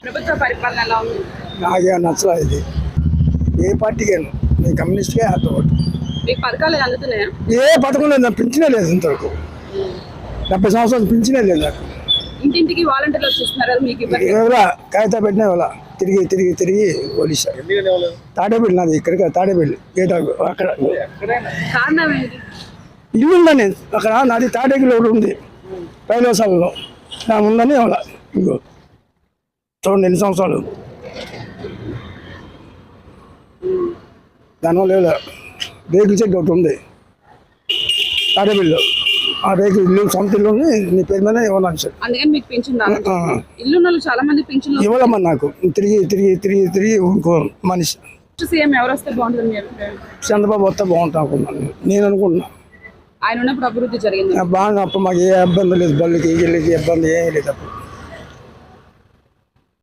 ప్రభుత్వ పరిపాలన ఎలా ఉంది? నాకేం నచ్చలా ఇది. ఏ పార్టీకేను, నేను కమ్యూనిస్ట్కే అర్థం. మీకు పథకాలు అందుతున్నాయా? ఏ పథకం లేదు, నాకు పింఛనే లేదు ఇంతవరకు. 70 సంవత్సరాలు పింఛనే లేదు నాకు. ఇంటింటికి వాలంటీర్లు వచ్చేస్తున్నారు, మీకు ఎవరా కాగితా పెట్టినా ఎవరా తిరిగి తిరిగి తిరిగి పోలీసారు. తాడేపల్లి నాది, ఇక్కడికి తాడేపల్లి గేట్ అక్కడ. కారణం ఏంటి? ఇల్లు ఉందని అక్కడ, నాది తాడేపల్లి ఒకటి ఉంది రైల్వేసాలలో, నా ఉందని ఎవరా. ఇంకో చూడండి ఎన్ని సంవత్సరాలు దానివల్ల లేదా. రేకుల చెట్టు ఒకటి ఉంది తాడేపల్లిలో, ఆ రేకులు ఇల్లు సొంత ఇల్లు నీ పేరు మీద ఇవ్వాలని సార్. అందుకని మీకు పింఛన్ ఇల్లు చాలా మంది పింఛన్ ఇవ్వాలమ్మా నాకు. తిరిగి తిరిగి తిరిగి తిరిగి ఇంకో మనిషి. సీఎం ఎవరు వస్తే బాగుంటుంది? చంద్రబాబు వస్తే బాగుంటా అనుకున్నాను, నేను అనుకున్నా. ఆయన ఉన్నప్పుడు అభివృద్ధి జరిగింది బాగా. అప్పుడు మాకు ఏ ఇబ్బంది లేదు, బళ్ళకి గిళ్ళకి ఇబ్బంది ఏమీ లేదు అప్పుడు.